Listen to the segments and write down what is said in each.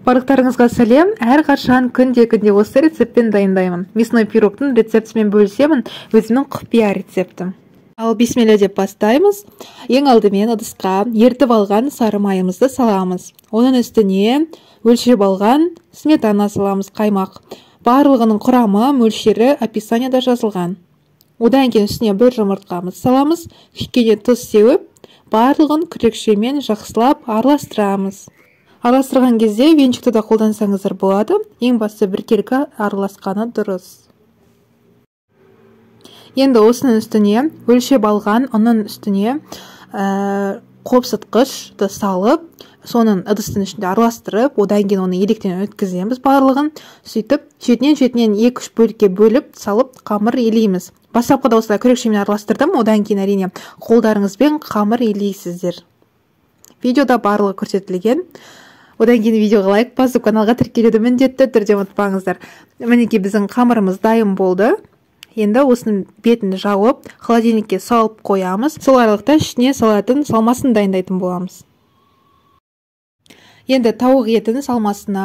Барлықтарыңызға сәлем. Әрқашан күнде осы рецептпен дайындаймын. Мясной пирогтың рецептімен бөлісемін, өзімнің құпия рецептім. Ал бисмилля деп бастаймыз. Ең алдымен ыдысқа ертіп алған сары майымызды саламыз. Оның үстіне өлшеп алған сметана саламыз, қаймақ. Барлығының құрамы, мөлшері описанияда жазылған. Одан кейін үстіне бір жұмыртқамыз саламыз, кішкене тұз сеуіп, барлығын күрекшемен жақсылап араластырамыз. Араластырған кезде венчикті да қолдансаңыздар болады. Ең басты біркелкі араласқаны дұрыс. Енді осының үстіне өлшеп алған ұнның үстіне қопсытқышты салып, соның ыдыстың ішінде араластырып, одан кейін оны електен өткіземіз барлығын. Сөйтіп, шетінен 2-3 бөлікке бөліп, салып, қамыр елейміз. Бастапқыда осылай күрекшемен араластырдым, одан кейін әрине қолдарыңызбен қамыр елейсіздер. Видеода барлығы көрсетілген. Одан кейін видеоға лайк басып, каналға тіркелуді міндетті түрде ұмытпаңыздар. Мінекей біздің қамырымыз дайын болды. Енді осының бетін жауып, холодильникке салып қоямыз. Сол аралықта ішіне салатын салмасын дайындайтын боламыз. Енді тауық етінің салмасына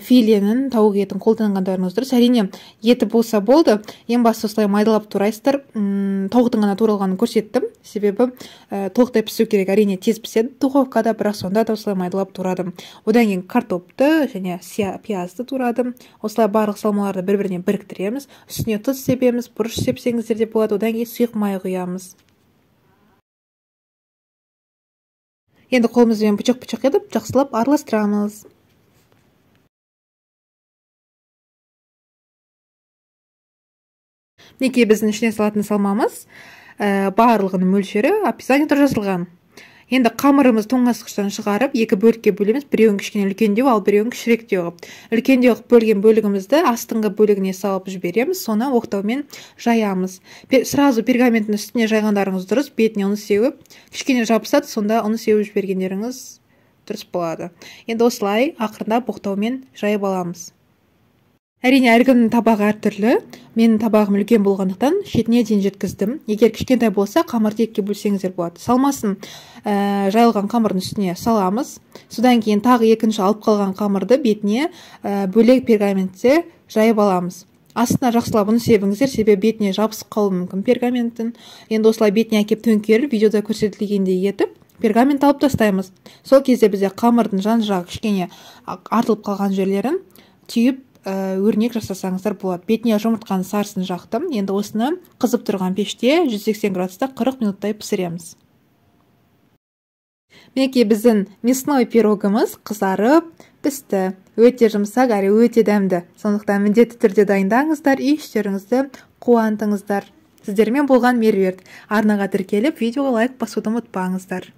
филенің тауық етін қолданғандарыңыз дұрыс. Әрине еті болса болды. Ең басты осылай майдалап турайсыздар. Тауықтың ғана туралғанын көрсеттім. Себебі толықтай пісу керек. Әрине тез піседі духовкада, бірақ сонда да осылай майдалап турадым. Одан кейін картопты және пиязды турадым. Осылай барлық салмаларды бір-біріне біріктіреміз. Үстіне тұз себеміз, бұрыш сепсеңіздер де болады. Одан кейін сұйық май құямыз. Енді қолымызбен пұчық-пұчық етіп, жақсылап араластырамыз. Мінекей біздің ішіне салатын салмамыз, барлығының мөлшері описанияда жазылған. Енді қамырымыз тоңазытқыштан шығарып, 2 бөлікке бөлеміз, біреуін кішкене үлкендеу, ал біреуін кішіректеу қылып. Үлкендеу бөлген бөлігімізді астыңғы бөлігіне салып жібереміз, соны оқтаумен жаямыз. Сразу пергаменттің үстіне жайғандарыңыз дұрыс, бетіне ұн сеуіп, кішкене жабысады, сонда ұн сеуіп жібергендеріңіз дұрыс болады. Енді осылай ақырындап оқтаумен жайып аламыз. Әрине әркімнің табағы әртүрлі. Менің табағым үлкен болғандықтан шетіне дейін жеткіздім. Егер кішкентай болса, қамырды 2-ге бөлсеңіздер болады. Салмасын жайылған қамырдың үстіне саламыз. Содан кейін тағы екінші алып қалған қамырды бетіне бөлек пергаментте жайып аламыз. Астына жақсылап ұн себіңіздер, себебі бетіне жабысып қалуы мүмкін пергаменттің. Енді осылай бетіне әкеп төңкеріп, видеода көрсетілгендей етіп, пергамент алып тастаймыз. Сол кезде бізде қамырдың жан жағы кішкене артылып қалған жерлерін түйіп өрнек жасасаңыздар болады. Бетіне жұмыртқаның сарысын жақтым. Енді осыны қызып тұрған пеште 180 градуста 40 минуттай пісіреміз. Мінекей біздің мясной пирогымыз қызарып пісті. Өте жұмсақ әрі өте дәмді. Сондықтан міндетті түрде дайындаңыздар, үй-іштеріңізді қуантыңыздар. Сіздермен болған Меруерт. Арнаға тіркеліп, видеоға лайк басуды ұмытпаңыздар.